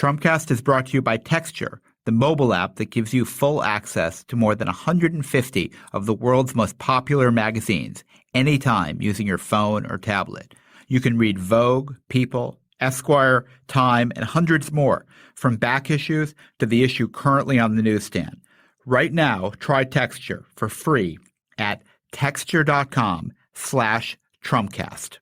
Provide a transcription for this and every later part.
Trumpcast is brought to you by Texture, the mobile app that gives you full access to more than 150 of the world's most popular magazines anytime using your phone or tablet. You can read Vogue, People, Esquire, Time, and hundreds more, from back issues to the issue currently on the newsstand. Right now, try Texture for free at texture.com/Trumpcast.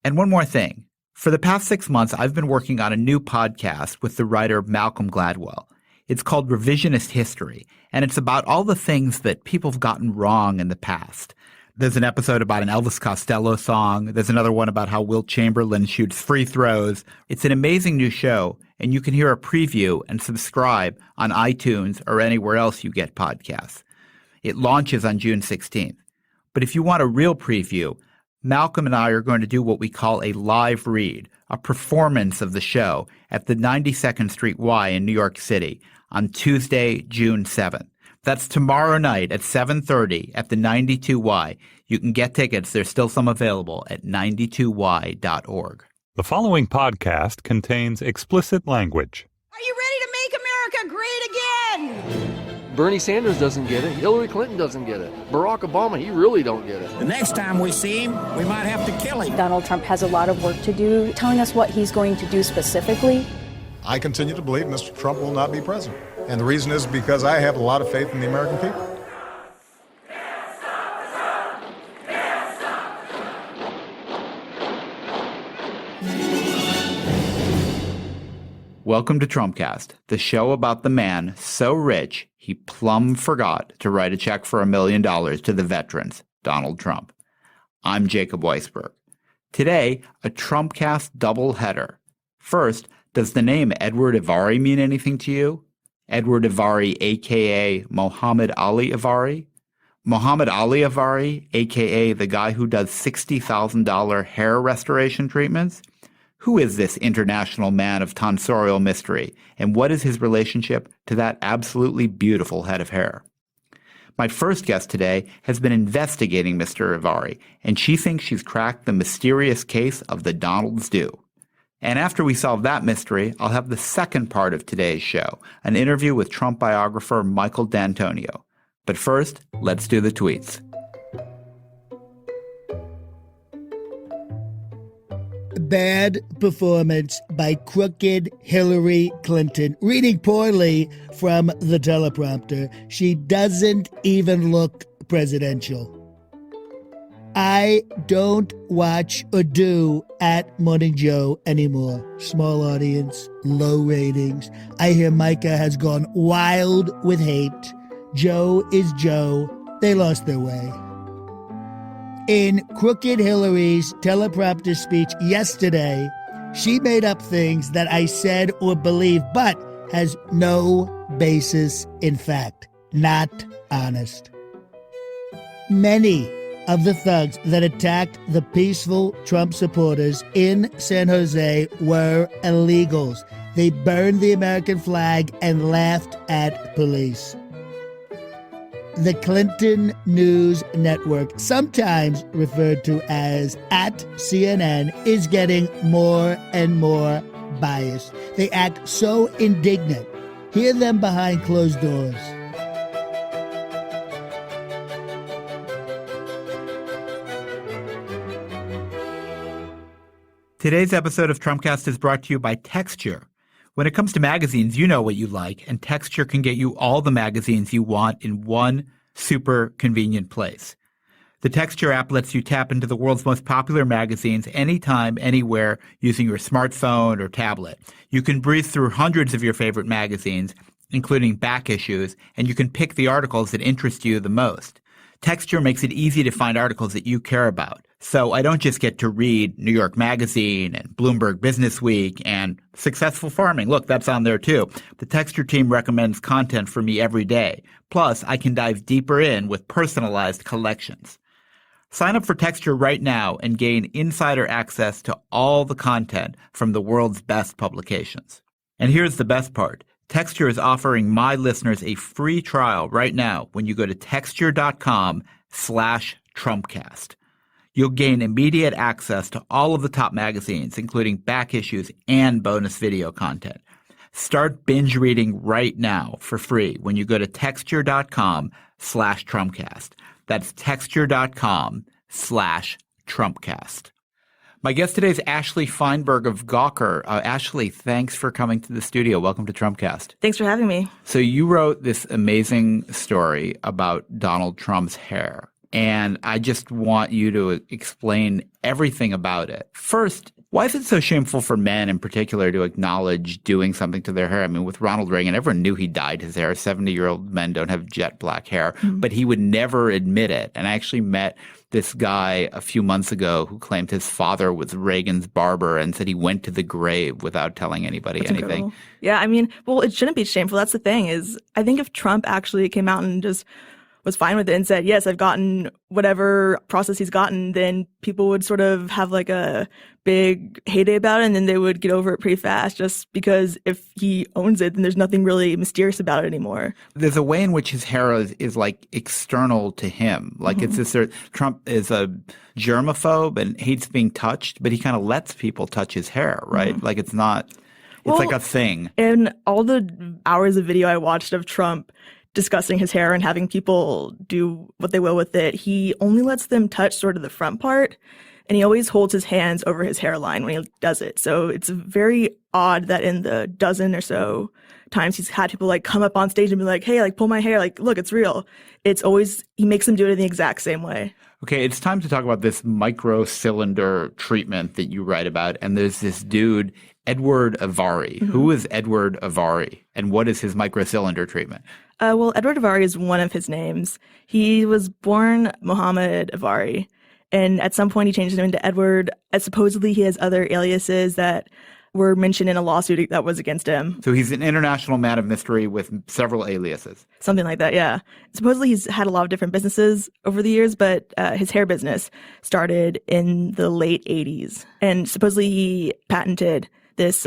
And one more thing. For the past 6 months, I've been working on a new podcast with the writer Malcolm Gladwell. It's called Revisionist History, and it's about all the things that people have gotten wrong in the past. There's an episode about an Elvis Costello song. There's another one about how Wilt Chamberlain shoots free throws. It's an amazing new show, and you can hear a preview and subscribe on iTunes or anywhere else you get podcasts. It launches on June 16th. But if you want a real preview, Malcolm and I are going to do what we call a live read, a performance of the show at the 92nd Street Y in New York City on Tuesday, June 7th. That's tomorrow night at 7:30 at the 92Y. You can get tickets. There's still some available at 92y.org. The following podcast contains explicit language. Are you ready to make America great again? Bernie Sanders doesn't get it. Hillary Clinton doesn't get it. Barack Obama, he really don't get it. The next time we see him, we might have to kill him. Donald Trump has a lot of work to do, telling us what he's going to do specifically. I continue to believe Mr. Trump will not be president. And the reason is because I have a lot of faith in the American people. Welcome to Trumpcast, the show about the man so rich he plumb forgot to write a check for $1 million to the veterans, Donald Trump. I'm Jacob Weisberg. Today, a Trumpcast doubleheader. First, does the name Edward Ivari mean anything to you? Edward Ivari, a.k.a. Muhammad Ali Ivari? Muhammad Ali Ivari, a.k.a. the guy who does $60,000 hair restoration treatments? Who is this international man of tonsorial mystery, and what is his relationship to that absolutely beautiful head of hair? My first guest today has been investigating Mr. Ivari, and she thinks she's cracked the mysterious case of the Donald's do. And after we solve that mystery, I'll have the second part of today's show, an interview with Trump biographer Michael D'Antonio. But first, let's do the tweets. Bad performance by crooked Hillary Clinton. Reading poorly from the teleprompter. She doesn't even look presidential. I don't watch or do at Morning Joe anymore. Small audience, low ratings. I hear Micah has gone wild with hate. Joe is Joe. They lost their way. In Crooked Hillary's teleprompter speech yesterday, she made up things that I said or believe, but has no basis in fact. Not honest. Many of the thugs that attacked the peaceful Trump supporters in San Jose were illegals. They burned the American flag and laughed at police. The Clinton News Network, sometimes referred to as @CNN, is getting more and more biased. They act so indignant. Hear them behind closed doors. Today's episode of Trumpcast is brought to you by Texture. When it comes to magazines, you know what you like, and Texture can get you all the magazines you want in one super convenient place. The Texture app lets you tap into the world's most popular magazines anytime, anywhere, using your smartphone or tablet. You can breeze through hundreds of your favorite magazines, including back issues, and you can pick the articles that interest you the most. Texture makes it easy to find articles that you care about. So I don't just get to read New York Magazine and Bloomberg Businessweek and Successful Farming. Look, that's on there too. The Texture team recommends content for me every day. Plus, I can dive deeper in with personalized collections. Sign up for Texture right now and gain insider access to all the content from the world's best publications. And here's the best part. Texture is offering my listeners a free trial right now when you go to texture.com/Trumpcast. You'll gain immediate access to all of the top magazines, including back issues and bonus video content. Start binge reading right now for free when you go to texture.com/Trumpcast. That's texture.com/Trumpcast. My guest today is Ashley Feinberg of Gawker. Ashley, thanks for coming to the studio. Welcome to Trumpcast. Thanks for having me. So you wrote this amazing story about Donald Trump's hair, and I just want you to explain everything about it. First, why is it so shameful for men in particular to acknowledge doing something to their hair? I mean, with Ronald Reagan, everyone knew he dyed his hair. 70-year-old men don't have jet black hair, but he would never admit it. And I actually met this guy a few months ago who claimed his father was Reagan's barber and said he went to the grave without telling anybody anything. Incredible. Yeah, I mean, well, it shouldn't be shameful. That's the thing is, I think if Trump actually came out and just was fine with it and said, yes, I've gotten whatever process he's gotten, then people would sort of have like a big heyday about it, and then they would get over it pretty fast, just because if he owns it, then there's nothing really mysterious about it anymore. There's a way in which his hair is like external to him. Like it's this, Trump is a germaphobe and hates being touched, but he kind of lets people touch his hair, right? Like it's not, it's like a thing. In all the hours of video I watched of Trump discussing his hair and having people do what they will with it, he only lets them touch sort of the front part, and he always holds his hands over his hairline when he does it. So it's very odd that in the dozen or so times he's had people like come up on stage and be like, hey, like pull my hair, like look, it's real. It's always, he makes them do it in the exact same way. Okay, it's time to talk about this micro-cylinder treatment that you write about. And there's this dude, Edward Avari. Who is Edward Avari, and what is his micro-cylinder treatment? Well, Edward Avari is one of his names. He was born Mohammed Avari, and at some point he changed his name into Edward. Supposedly he has other aliases that were mentioned in a lawsuit that was against him. So he's an international man of mystery with several aliases. Something like that, yeah. Supposedly he's had a lot of different businesses over the years, but his hair business started in the late 80s. And supposedly he patented this,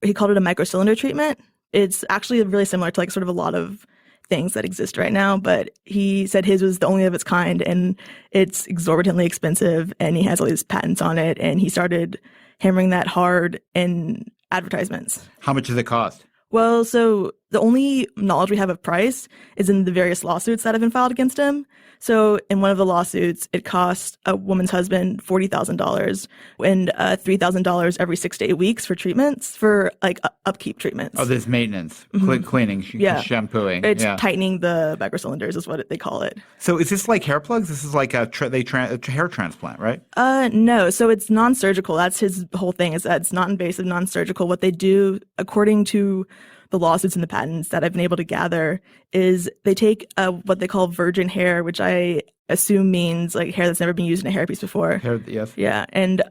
he called it a microcylinder treatment. It's actually really similar to like sort of a lot of things that exist right now, but he said his was the only of its kind, and it's exorbitantly expensive, and he has all these patents on it, and he started hammering that hard in advertisements. How much does it cost? Well, so the only knowledge we have of price is in the various lawsuits that have been filed against him. So in one of the lawsuits, it cost a woman's husband $40,000 and $3,000 every 6 to 8 weeks for treatments, for like upkeep treatments. Oh, there's maintenance, cleaning, shampooing. It's tightening the microcylinders is what they call it. So is this like hair plugs? This is like a hair transplant, right? No. So it's non-surgical. That's his whole thing, is that it's not invasive, non-surgical. What they do, according to the lawsuits and the patents that I've been able to gather, is they take what they call virgin hair, which I assume means like hair that's never been used in a hairpiece before. Hair, yes. Yeah, and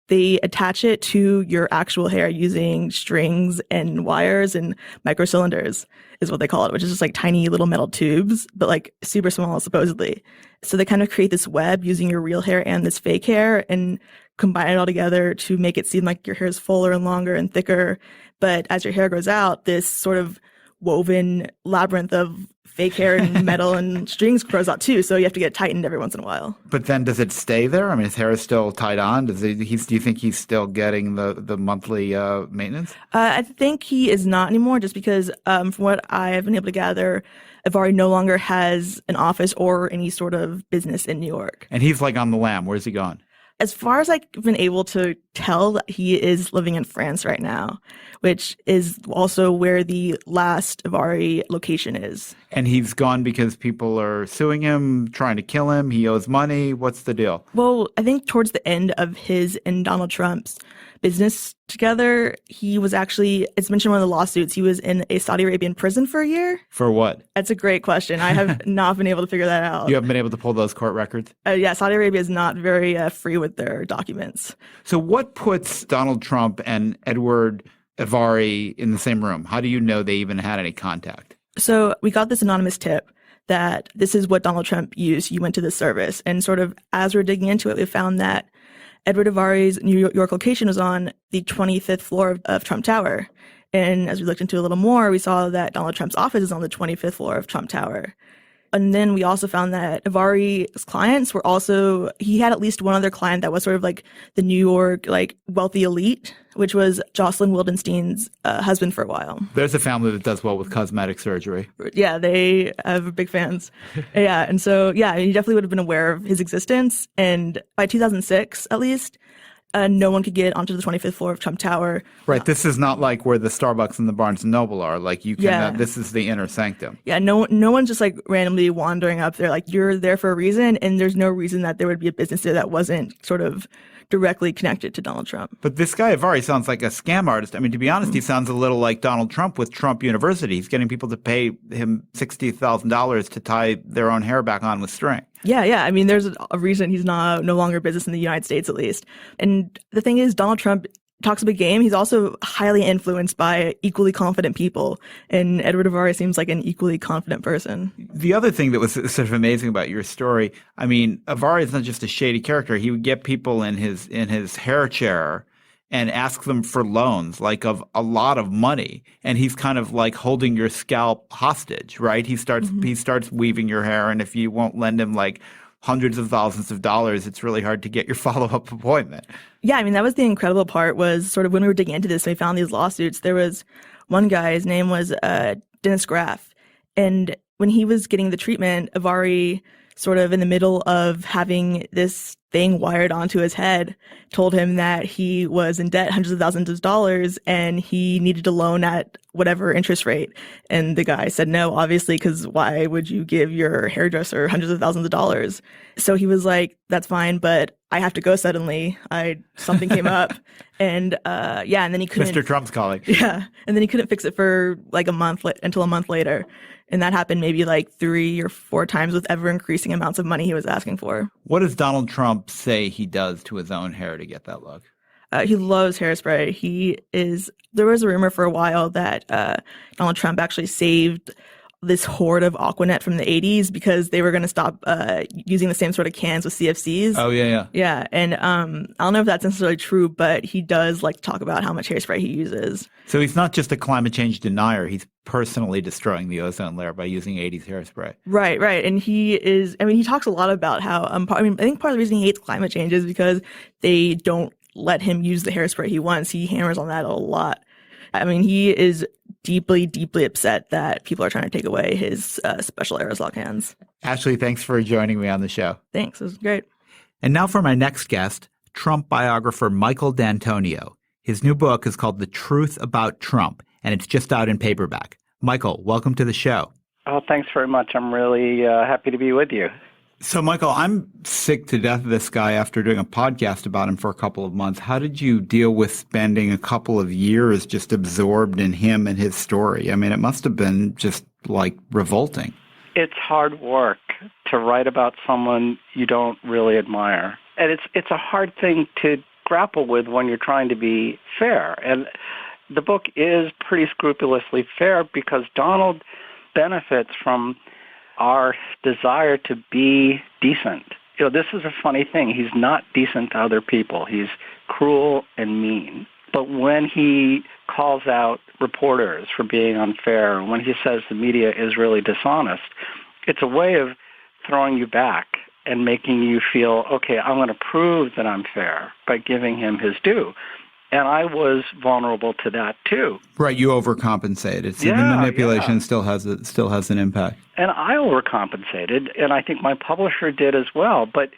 they attach it to your actual hair using strings and wires and microcylinders is what they call it, which is just like tiny little metal tubes, but like super small supposedly. So they kind of create this web using your real hair and this fake hair and combine it all together to make it seem like your hair is fuller and longer and thicker. But as your hair grows out, this sort of woven labyrinth of fake hair and metal and strings grows out too. So you have to get it tightened every once in a while. But then does it stay there? I mean, his hair is still tied on. Do you think he's still getting the monthly maintenance? I think he is not anymore, just because from what I have been able to gather, Avari no longer has an office or any sort of business in New York. And he's like on the lam. Where's he gone? As far as I've been able to tell, he is living in France right now, which is also where the last Avari location is. And he's gone because people are suing him, trying to kill him. He owes money. What's the deal? Well, I think towards the end of his and Donald Trump's business together, he was actually, it's mentioned in one of the lawsuits, he was in a Saudi Arabian prison for a year. For what? That's a great question. I have not been able to figure that out. You haven't been able to pull those court records? Yeah, Saudi Arabia is not very free with their documents. So what puts Donald Trump and Edward Avari in the same room? How do you know they even had any contact? So we got this anonymous tip that this is what Donald Trump used. He went to this service, and sort of as we're digging into it, we found that Edward Avari's New York location was on the 25th floor of Trump Tower. And as we looked into it a little more, we saw that Donald Trump's office is on the 25th floor of Trump Tower. And then we also found that Avari's clients were also, he had at least one other client that was sort of like the New York, like wealthy elite, which was Jocelyn Wildenstein's husband for a while. There's a family that does well with cosmetic surgery. Yeah, they have big fans. Yeah, and so, yeah, he definitely would have been aware of his existence. And by 2006, at least, no one could get onto the 25th floor of Trump Tower. Right. This is not like where the Starbucks and the Barnes & Noble are. Like you can, this is the inner sanctum. Yeah, no one's just like randomly wandering up there. Like you're there for a reason, and there's no reason that there would be a business there that wasn't sort of directly connected to Donald Trump. But this guy Avari sounds like a scam artist. I mean, to be honest, he sounds a little like Donald Trump with Trump University. He's getting people to pay him $60,000 to tie their own hair back on with string. Yeah. I mean, there's a reason he's no longer a business in the United States, at least. And the thing is, Donald Trump talks a big game. He's also highly influenced by equally confident people. And Edward Avari seems like an equally confident person. The other thing that was sort of amazing about your story, I mean, Avari is not just a shady character. He would get people in his hair chair and ask them for loans, like of a lot of money. And he's kind of like holding your scalp hostage, right? He starts weaving your hair. And if you won't lend him like hundreds of thousands of dollars, it's really hard to get your follow-up appointment. Yeah, I mean, that was the incredible part was sort of when we were digging into this and we found these lawsuits, there was one guy, his name was Dennis Graff. And when he was getting the treatment, Avari, sort of in the middle of having this thing wired onto his head, told him that he was in debt hundreds of thousands of dollars and he needed a loan at whatever interest rate. And the guy said no, obviously, because why would you give your hairdresser hundreds of thousands of dollars? So he was like, that's fine, but I have to go suddenly. Something came up. And and then he couldn't. Mr. Trump's calling. Yeah. And then he couldn't fix it for like until a month later. And that happened maybe like 3 or 4 times with ever increasing amounts of money he was asking for. What does Donald Trump say he does to his own hair to get that look? He loves hairspray. There was a rumor for a while that Donald Trump actually saved this horde of Aquanet from the 80s because they were going to stop using the same sort of cans with CFCs. Oh, yeah. Yeah, and I don't know if that's necessarily true, but he does like to talk about how much hairspray he uses. So he's not just a climate change denier. He's personally destroying the ozone layer by using 80s hairspray. Right. And he talks a lot about how, I think part of the reason he hates climate change is because they don't let him use the hairspray he wants. He hammers on that a lot. I mean, he is deeply, deeply upset that people are trying to take away his special aerosol cans. Ashley, thanks for joining me on the show. Thanks. It was great. And now for my next guest, Trump biographer Michael D'Antonio. His new book is called The Truth About Trump, and it's just out in paperback. Michael, welcome to the show. Oh, thanks very much. I'm really happy to be with you. So, Michael, I'm sick to death of this guy after doing a podcast about him for a couple of months. How did you deal with spending a couple of years just absorbed in him and his story? I mean, it must have been just like revolting. It's hard work to write about someone you don't really admire. And it's a hard thing to grapple with when you're trying to be fair. And the book is pretty scrupulously fair because Donald benefits from our desire to be decent. You know, this is a funny thing. He's not decent to other people. He's cruel and mean. But when he calls out reporters for being unfair, when he says the media is really dishonest, it's a way of throwing you back and making you feel, okay, I'm going to prove that I'm fair by giving him his due. And I was vulnerable to that too. Right, you overcompensated. So the manipulation still has an impact. And I overcompensated, and I think my publisher did as well. But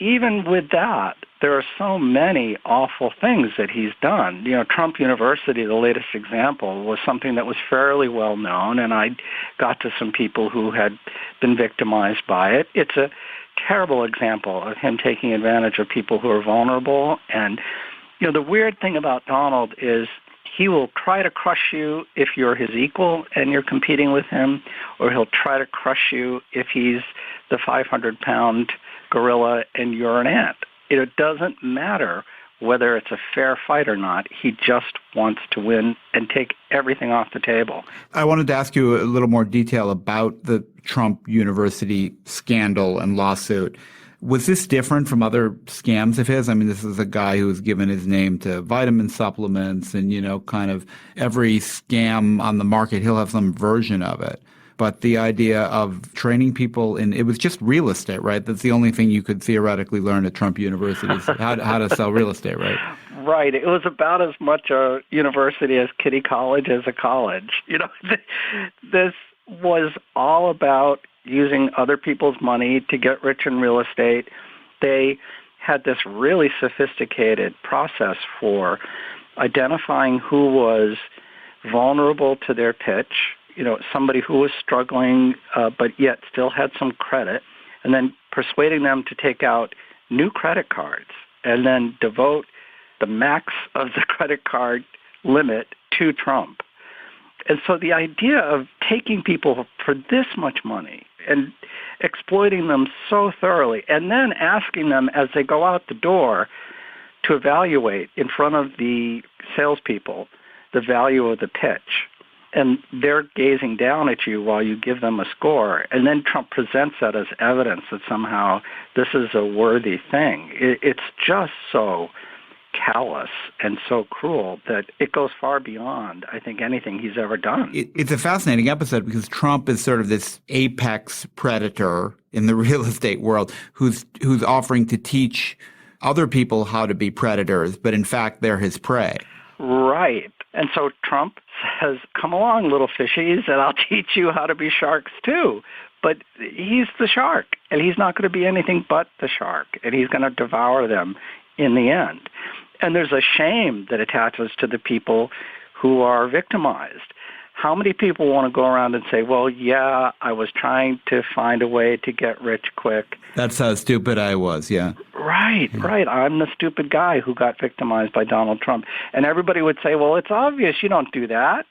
even with that, there are so many awful things that he's done. You know, Trump University, the latest example, was something that was fairly well known, and I got to some people who had been victimized by it. It's a terrible example of him taking advantage of people who are vulnerable. And you know, the weird thing about Donald is he will try to crush you if you're his equal and you're competing with him, or he'll try to crush you if he's the 500-pound gorilla and you're an ant. It doesn't matter whether it's a fair fight or not. He just wants to win and take everything off the table. I wanted to ask you a little more detail about the Trump University scandal and lawsuit. Was this different from other scams of his? I mean, this is a guy who's given his name to vitamin supplements and, you know, kind of every scam on the market, he'll have some version of it. but the idea of training people it was just real estate, right? That's the only thing you could theoretically learn at Trump University is how to sell real estate, right? Right. It was about as much a university as Kitty College as a college. This was all about using other people's money to get rich in real estate. They had this really sophisticated process for identifying who was vulnerable to their pitch, somebody who was struggling but yet still had some credit, and then persuading them to take out new credit cards and then devote the max of the credit card limit to Trump. And so the idea of taking people for this much money and exploiting them so thoroughly and then asking them as they go out the door to evaluate in front of the salespeople the value of the pitch. And they're gazing down at you while you give them a score. And then Trump presents that as evidence that somehow this is a worthy thing. It's just so callous and so cruel that it goes far beyond, I think, anything he's ever done. It's a fascinating episode because Trump is sort of this apex predator in the real estate world who's offering to teach other people how to be predators, but in fact, they're his prey. Right. And so Trump says, come along, little fishies, and I'll teach you how to be sharks too. But he's the shark, and he's not going to be anything but the shark, and he's going to devour them in the end. And there's a shame that attaches to the people who are victimized. How many people want to go around and say, well, yeah, I was trying to find a way to get rich quick. That's how stupid I was, yeah. Right. I'm the stupid guy who got victimized by Donald Trump. And everybody would say, well, it's obvious you don't do that,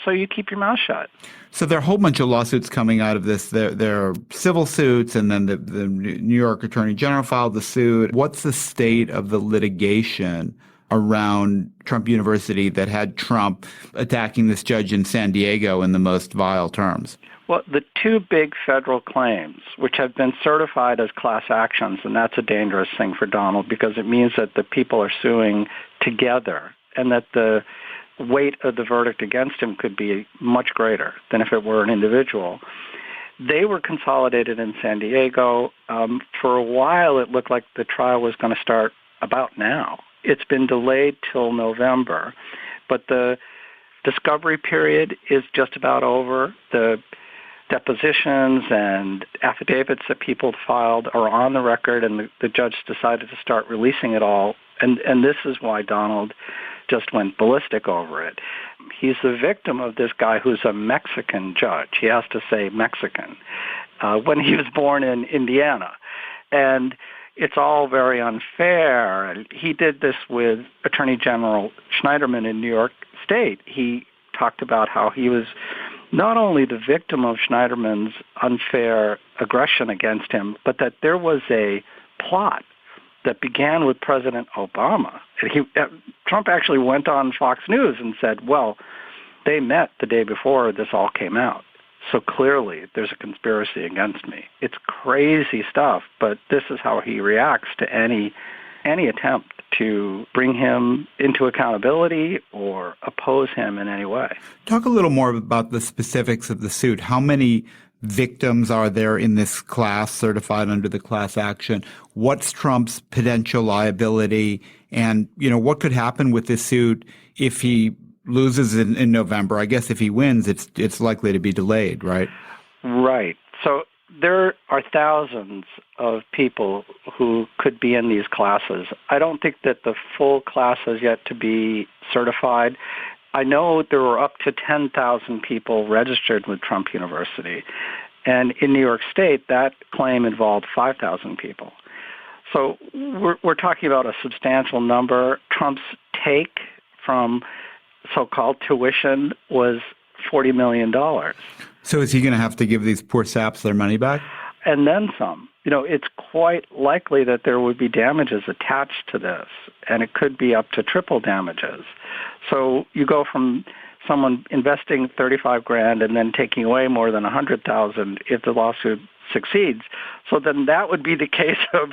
so you keep your mouth shut. So there are a whole bunch of lawsuits coming out of this. There are civil suits, and then the New York Attorney General filed the suit. What's the state of the litigation around Trump University that had Trump attacking this judge in San Diego in the most vile terms? Well, the two big federal claims, which have been certified as class actions, and that's a dangerous thing for Donald because it means that the people are suing together and that the weight of the verdict against him could be much greater than if it were an individual. They were consolidated in San Diego. For a while, it looked like the trial was going to start about now. It's been delayed till November, but the discovery period is just about over. The depositions and affidavits that people filed are on the record, and the judge decided to start releasing it all. And this is why Donald just went ballistic over it. He's the victim of this guy who's a Mexican judge. He has to say Mexican when he was born in Indiana. And it's all very unfair. And he did this with Attorney General Schneiderman in New York State. He talked about how he was not only the victim of Schneiderman's unfair aggression against him, but that there was a plot that began with President Obama. Trump actually went on Fox News and said, well, they met the day before this all came out. So clearly there's a conspiracy against me. It's crazy stuff, but this is how he reacts to any attempt to bring him into accountability or oppose him in any way. Talk a little more about the specifics of the suit. How many victims are there in this class certified under the class action? What's Trump's potential liability? And, what could happen with this suit if he loses in November? I guess if he wins, it's likely to be delayed, right? Right. So there are thousands of people who could be in these classes. I don't think that the full class has yet to be certified. I know there were up to 10,000 people registered with Trump University. And in New York State, that claim involved 5,000 people. So we're talking about a substantial number. Trump's take from so-called tuition was $40 million. So is he going to have to give these poor saps their money back? And then some. It's quite likely that there would be damages attached to this, and it could be up to triple damages. So you go from someone investing $35,000 and then taking away more than $100,000 if the lawsuit succeeds. So then that would be the case of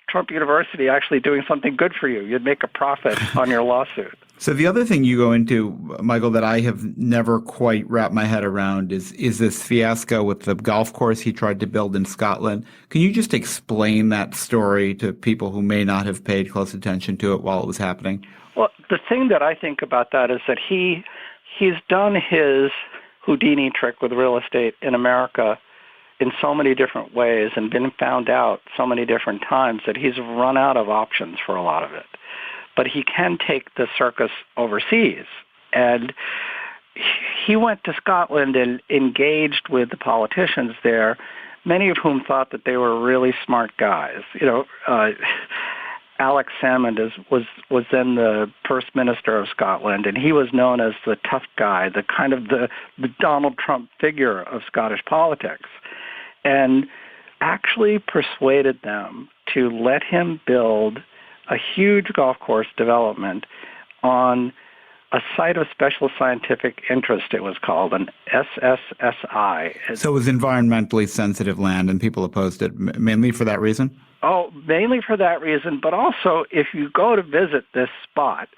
Trump University actually doing something good for you. You'd make a profit on your lawsuit. So the other thing you go into, Michael, that I have never quite wrapped my head around is this fiasco with the golf course he tried to build in Scotland. Can you just explain that story to people who may not have paid close attention to it while it was happening? Well, the thing that I think about that is that he's done his Houdini trick with real estate in America in so many different ways and been found out so many different times that he's run out of options for a lot of it. But he can take the circus overseas. And he went to Scotland and engaged with the politicians there, many of whom thought that they were really smart guys. Alex Salmond was then the First Minister of Scotland, and he was known as the tough guy, the kind of the Donald Trump figure of Scottish politics, and actually persuaded them to let him build a huge golf course development on a site of special scientific interest, it was called, an SSSI. So it was environmentally sensitive land, and people opposed it mainly for that reason? Oh, mainly for that reason, but also if you go to visit this spot,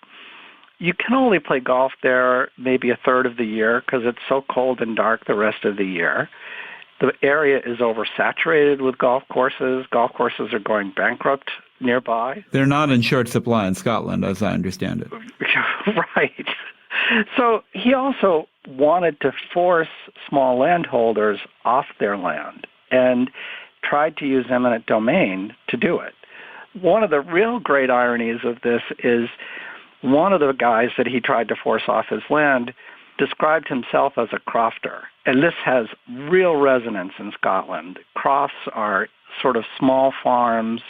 you can only play golf there maybe a third of the year because it's so cold and dark the rest of the year. The area is oversaturated with golf courses. Golf courses are going bankrupt nearby. They're not in short supply in Scotland, as I understand it. Right. So he also wanted to force small landholders off their land and tried to use eminent domain to do it. One of the real great ironies of this is one of the guys that he tried to force off his land described himself as a crofter. And this has real resonance in Scotland. Crofts are sort of small farms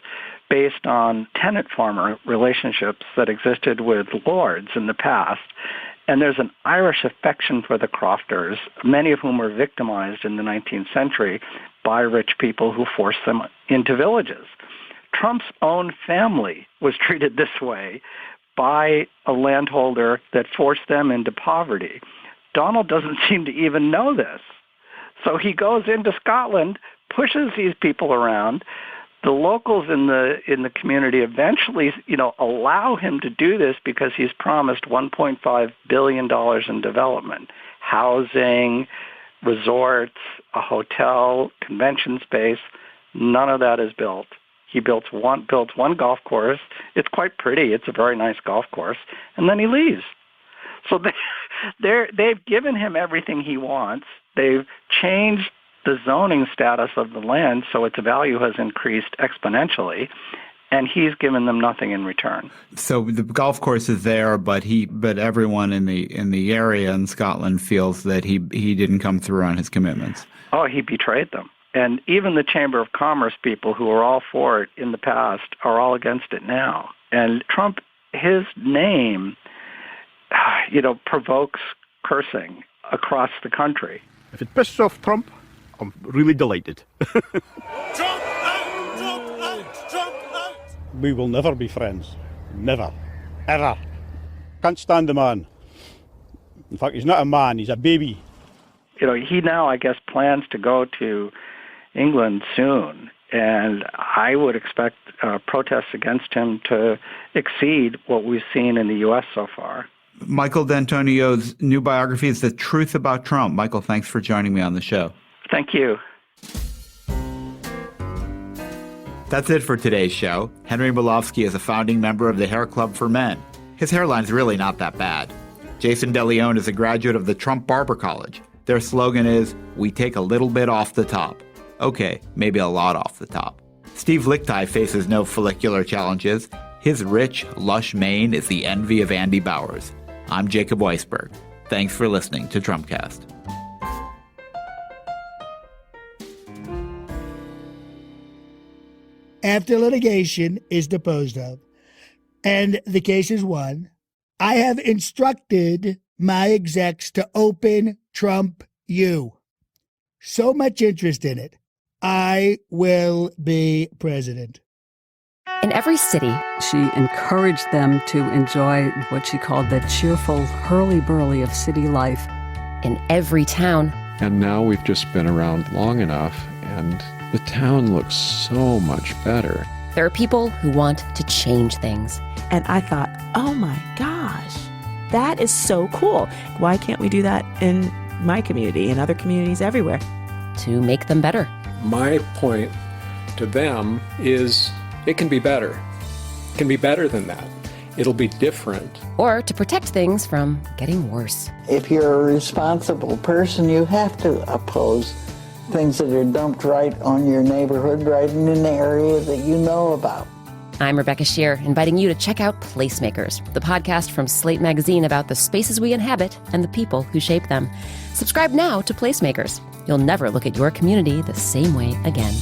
based on tenant-farmer relationships that existed with lords in the past. And there's an Irish affection for the crofters, many of whom were victimized in the 19th century by rich people who forced them into villages. Trump's own family was treated this way by a landholder that forced them into poverty. Donald doesn't seem to even know this. So he goes into Scotland, pushes these people around. The locals in the community eventually, allow him to do this because he's promised $1.5 billion in development, housing, resorts, a hotel, convention space. None of that is built. He built one golf course. It's quite pretty. It's a very nice golf course. And then he leaves. So they've given him everything he wants. They've changed the zoning status of the land so its value has increased exponentially, and he's given them nothing in return. So the golf course is there, but everyone in the area in Scotland feels that he didn't come through on his commitments. Oh, he betrayed them. And even the Chamber of Commerce people who were all for it in the past are all against it now. And Trump, his name, provokes cursing across the country. If it pisses off Trump, I'm really delighted. Trump out! Trump out! Trump out! We will never be friends. Never. Ever. Can't stand the man. In fact, he's not a man, he's a baby. He now, I guess, plans to go to England soon, and I would expect protests against him to exceed what we've seen in the U.S. so far. Michael D'Antonio's new biography is The Truth About Trump. Michael, thanks for joining me on the show. Thank you. That's it for today's show. Henry Molofsky is a founding member of the Hair Club for Men. His hairline's really not that bad. Jason DeLeon is a graduate of the Trump Barber College. Their slogan is, "We take a little bit off the top." Okay, maybe a lot off the top. Steve Lickteig faces no follicular challenges. His rich, lush mane is the envy of Andy Bowers. I'm Jacob Weisberg. Thanks for listening to Trumpcast. After litigation is disposed of and the case is won, I have instructed my execs to open Trump U. So much interest in it. I will be president. In every city, she encouraged them to enjoy what she called the cheerful hurly-burly of city life. In every town. And now we've just been around long enough, and the town looks so much better. There are people who want to change things. And I thought, oh my gosh, that is so cool. Why can't we do that in my community and other communities everywhere? To make them better. My point to them is it can be better. It can be better than that. It'll be different. Or to protect things from getting worse. If you're a responsible person, you have to oppose things that are dumped right on your neighborhood, right in an area that you know about. I'm Rebecca Shear, inviting you to check out Placemakers, the podcast from Slate Magazine about the spaces we inhabit and the people who shape them. Subscribe now to Placemakers. You'll never look at your community the same way again.